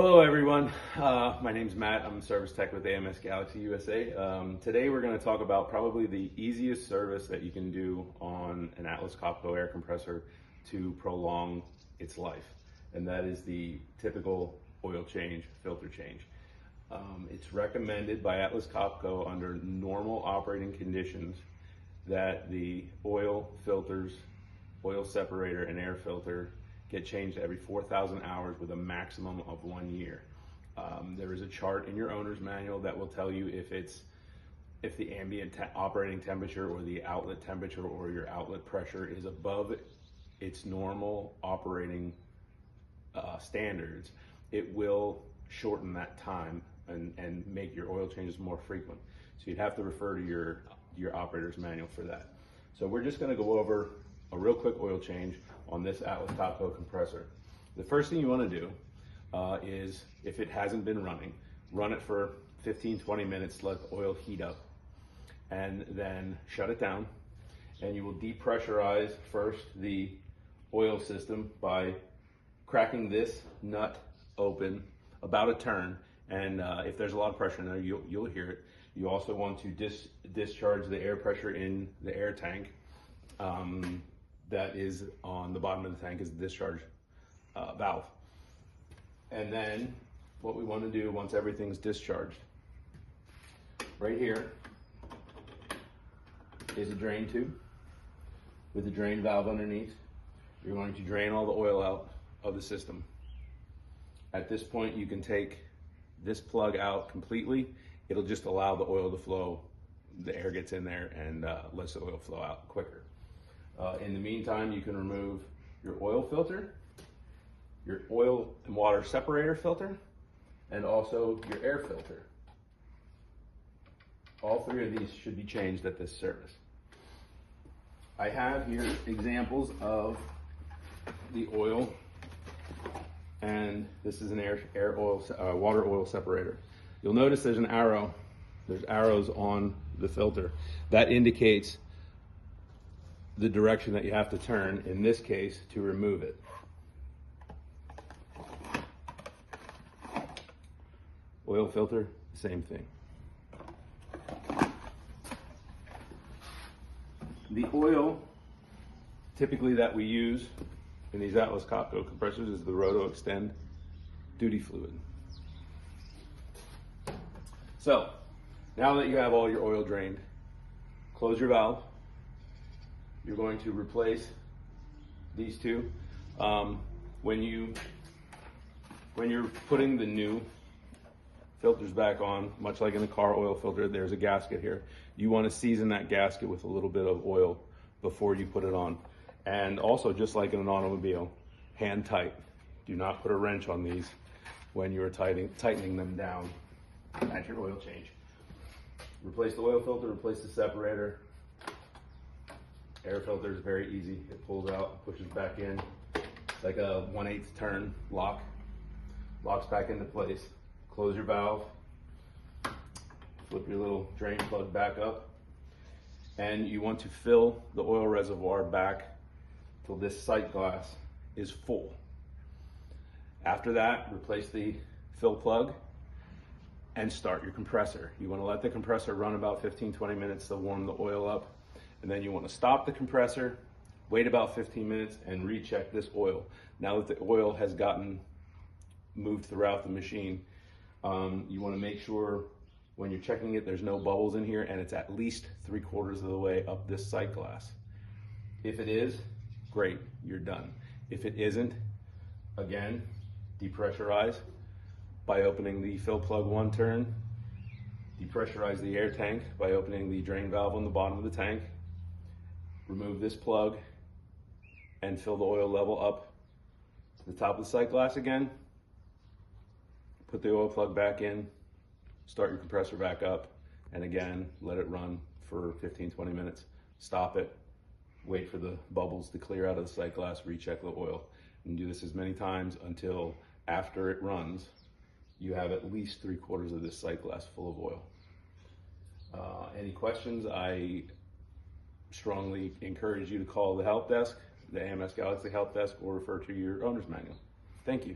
Hello everyone, my name's Matt. I'm a service tech with AMS Galaxy USA. Today we're going to talk about probably the easiest service that you can do on an Atlas Copco air compressor to prolong its life, and that is the typical oil change, filter change. It's recommended by Atlas Copco under normal operating conditions that the oil filters, oil separator and air filter get changed every 4,000 hours with a maximum of 1 year. There is a chart in your owner's manual that will tell you if the ambient operating temperature or the outlet temperature or your outlet pressure is above its normal operating standards. It will shorten that time and make your oil changes more frequent. So you'd have to refer to your operator's manual for that. So we're just going to go over a real quick oil change on this Atlas Copco compressor. The first thing you want to do is, if it hasn't been running, run it for 15-20 minutes, let the oil heat up, and then shut it down. And you will depressurize first the oil system by cracking this nut open about a turn, and if there's a lot of pressure in there, you'll hear it. You also want to discharge the air pressure in the air tank. That is on the bottom of the tank is the discharge valve. And then what we want to do once everything's discharged, right here is a drain tube with a drain valve underneath. You're going to drain all the oil out of the system. At this point, you can take this plug out completely. It'll just allow the oil to flow. The air gets in there and lets the oil flow out quicker. In the meantime, you can remove your oil filter, your oil and water separator filter, and also your air filter. All three of these should be changed at this service. I have here examples of the oil, and this is an water oil separator. You'll notice there's an arrow. There's arrows on the filter. That indicates the direction that you have to turn, in this case, to remove it. Oil filter, same thing. The oil typically that we use in these Atlas Copco compressors is the Roto Extend duty fluid. So, now that you have all your oil drained, close your valve. You're going to replace these two. When you're putting the new filters back on, much like in the car oil filter, there's a gasket here. You want to season that gasket with a little bit of oil before you put it on. And also, just like in an automobile, hand tight. Do not put a wrench on these when you're tightening them down at your oil change. Replace the oil filter, replace the separator. Air filter is very easy. It pulls out, pushes back in. It's like a 1/8 turn lock. Locks back into place. Close your valve. Flip your little drain plug back up. And you want to fill the oil reservoir back till this sight glass is full. After that, replace the fill plug and start your compressor. You want to let the compressor run about 15-20 minutes to warm the oil up. And then you want to stop the compressor, wait about 15 minutes, and recheck this oil. Now that the oil has gotten moved throughout the machine, you want to make sure when you're checking it, there's no bubbles in here, and it's at least 3/4 of the way up this sight glass. If it is, great, you're done. If it isn't, again, depressurize by opening the fill plug one turn, depressurize the air tank by opening the drain valve on the bottom of the tank, remove this plug, and fill the oil level up to the top of the sight glass again. Put the oil plug back in, start your compressor back up, and again, let it run for 15-20 minutes. Stop it, wait for the bubbles to clear out of the sight glass, recheck the oil. And do this as many times until after it runs, you have at least 3/4 of this sight glass full of oil. Any questions? I strongly encourage you to call the help desk, the AMS Galaxy help desk, or refer to your owner's manual. Thank you.